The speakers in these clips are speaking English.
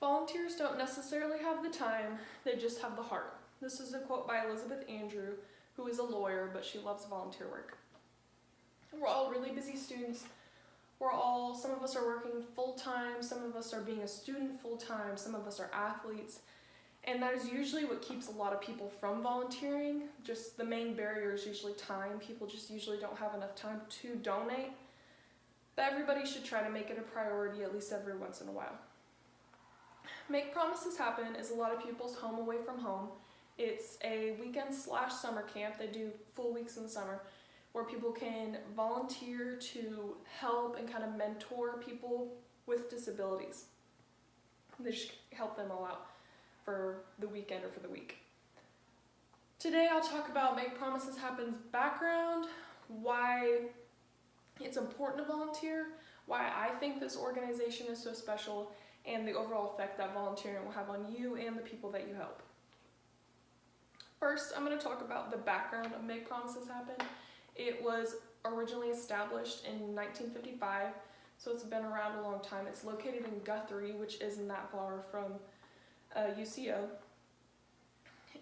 Volunteers don't necessarily have the time, they just have the heart. This is a quote by Elizabeth Andrew, who is a lawyer, but she loves volunteer work. We're all really busy students. Some of us are working full-time, some of us are being a student full-time, some of us are athletes. And that is usually what keeps a lot of people from volunteering. Just the main barrier is usually time. People just usually don't have enough time to donate. But everybody should try to make it a priority at least every once in a while. Make Promises Happen is a lot of people's home away from home. It's a weekend/summer camp. They do full weeks in the summer where people can volunteer to help and kind of mentor people with disabilities. They just help them all out for the weekend or for the week. Today I'll talk about Make Promises Happen's background, why it's important to volunteer, why I think this organization is so special, and the overall effect that volunteering will have on you and the people that you help. First, I'm going to talk about the background of Make Promises Happen. It was originally established in 1955, so it's been around a long time. It's located in Guthrie, which isn't that far from UCO.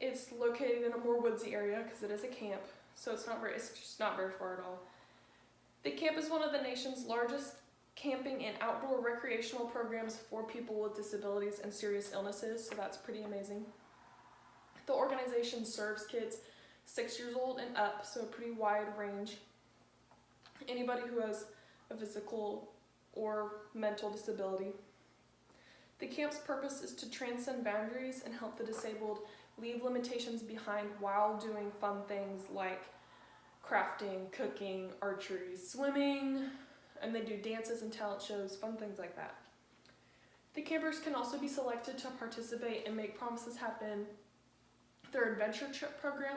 It's located in a more woodsy area because it is a camp, so it's just not very far at all. The camp is one of the nation's largest camping and outdoor recreational programs for people with disabilities and serious illnesses, so that's pretty amazing. The organization serves kids 6 years old and up, so a pretty wide range. Anybody who has a physical or mental disability. The camp's purpose is to transcend boundaries and help the disabled leave limitations behind while doing fun things like crafting, cooking, archery, swimming, and they do dances and talent shows, fun things like that. The campers can also be selected to participate and Make Promises Happen, their adventure trip program.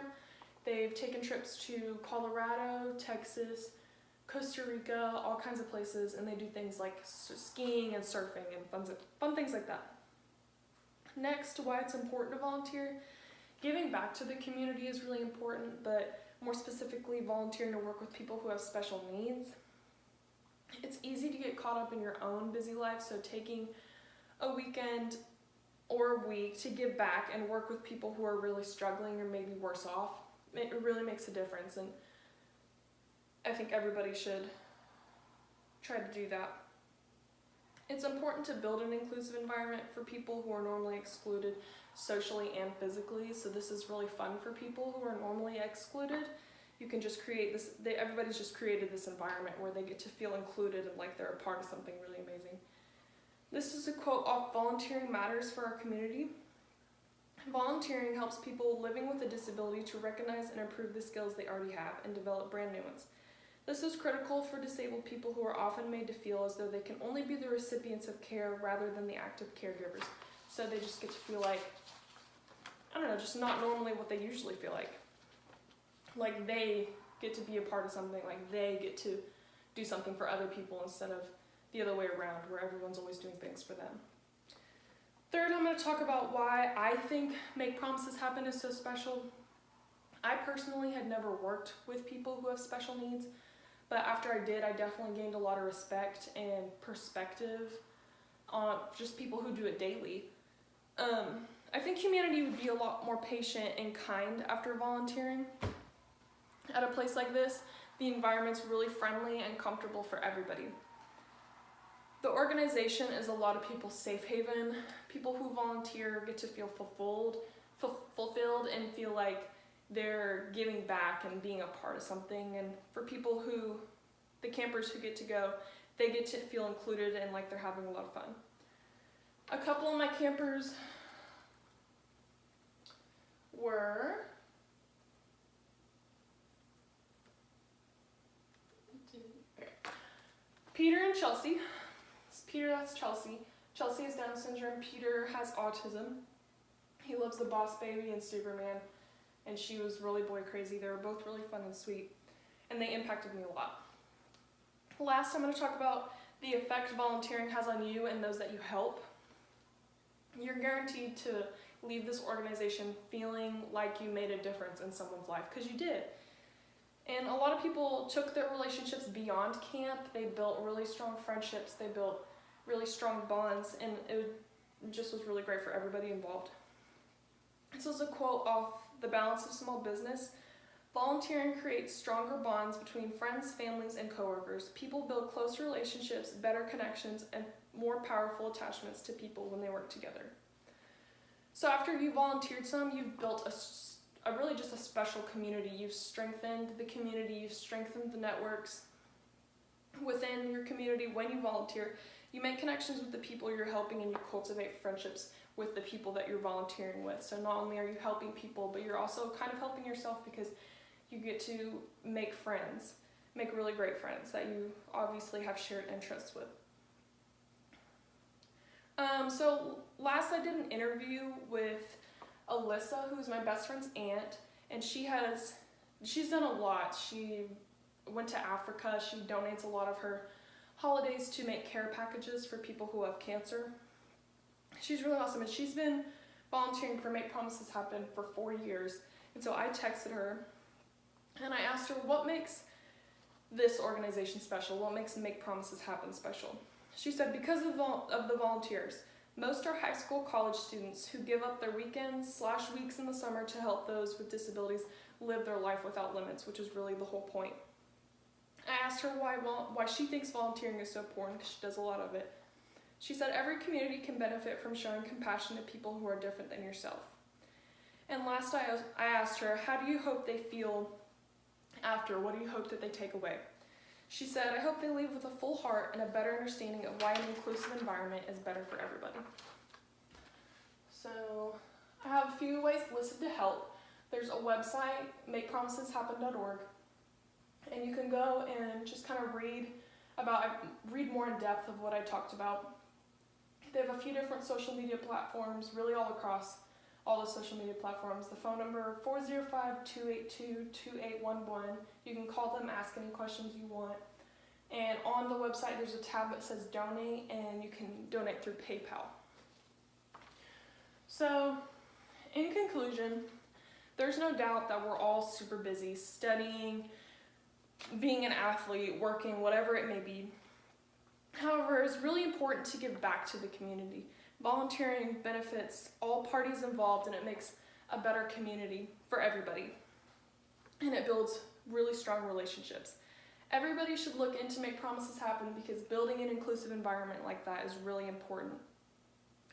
They've taken trips to Colorado, Texas, Costa Rica, all kinds of places, and they do things like skiing and surfing and fun things like that. Next, why it's important to volunteer. Giving back to the community is really important, but more specifically, volunteering to work with people who have special needs. It's easy to get caught up in your own busy life, so taking a weekend or a week to give back and work with people who are really struggling or maybe worse off, it really makes a difference, and I think everybody should try to do that. It's important to build an inclusive environment for people who are normally excluded socially and physically, so this is really fun for people who are normally excluded. You can just create this, everybody's just created this environment where they get to feel included and like they're a part of something really amazing. This is a quote off Volunteering Matters for Our Community. Volunteering helps people living with a disability to recognize and improve the skills they already have and develop brand new ones. This is critical for disabled people who are often made to feel as though they can only be the recipients of care rather than the active caregivers. So they just get to feel like, I don't know, just not normally what they usually feel like. Like they get to be a part of something, like they get to do something for other people instead of the other way around where everyone's always doing things for them. Third, I'm going to talk about why I think Make Promises Happen is so special. I personally had never worked with people who have special needs, but after I did, I definitely gained a lot of respect and perspective on just people who do it daily. I think humanity would be a lot more patient and kind after volunteering. At a place like this, the environment's really friendly and comfortable for everybody. The organization is a lot of people's safe haven. People who volunteer get to feel fulfilled and feel like they're giving back and being a part of something. And for people the campers who get to go, they get to feel included and like they're having a lot of fun. A couple of my campers were Peter and Chelsea. Peter, that's Chelsea. Chelsea has Down syndrome. Peter has autism. He loves the Boss Baby and Superman, and she was really boy crazy. They were both really fun and sweet, and they impacted me a lot. Last, I'm going to talk about the effect volunteering has on you and those that you help. You're guaranteed to leave this organization feeling like you made a difference in someone's life, because you did. And a lot of people took their relationships beyond camp. They built really strong friendships. They built really strong bonds, and it just was really great for everybody involved. This is a quote off The Balance of Small Business. Volunteering creates stronger bonds between friends, families, and coworkers. People build closer relationships, better connections, and more powerful attachments to people when they work together. So after you volunteered some, you've built a really just a special community. You've strengthened the community, you've strengthened the networks within your community. When you volunteer, you make connections with the people you're helping, and you cultivate friendships with the people that you're volunteering with. So not only are you helping people, but you're also kind of helping yourself, because you get to make friends, make really great friends that you obviously have shared interests with. So last I did an interview with Alyssa, who's my best friend's aunt, and she's done a lot. She went to Africa. She donates a lot of her holidays to make care packages for people who have cancer. She's really awesome, and she's been volunteering for Make Promises Happen for 4 years. And so I texted her and I asked her, what makes this organization special? What makes Make Promises Happen special? She said, because of the volunteers. Most are high school, college students who give up their weekends/weeks in the summer to help those with disabilities live their life without limits, which is really the whole point. I asked her why she thinks volunteering is so important, because she does a lot of it. She said, every community can benefit from showing compassion to people who are different than yourself. And last I asked her, how do you hope they feel after? What do you hope that they take away? She said, I hope they leave with a full heart and a better understanding of why an inclusive environment is better for everybody. So I have a few ways listed to help. There's a website, makepromiseshappen.org, and you can go and just kind of read more in depth of what I talked about. They have a few different social media platforms, really all across all the social media platforms. The phone number 405-282-2811. You can call them, ask any questions you want. And on the website there's a tab that says donate, and you can donate through PayPal. So in conclusion, there's no doubt that we're all super busy studying, being an athlete, working, whatever it may be. However, it's really important to give back to the community. Volunteering benefits all parties involved, and it makes a better community for everybody. And it builds really strong relationships. Everybody should look into Make Promises Happen, because building an inclusive environment like that is really important.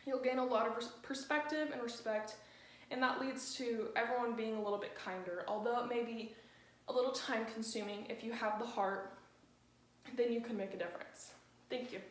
You'll gain a lot of perspective and respect, and that leads to everyone being a little bit kinder. Although it may be a little time consuming, if you have the heart, then you can make a difference. Thank you.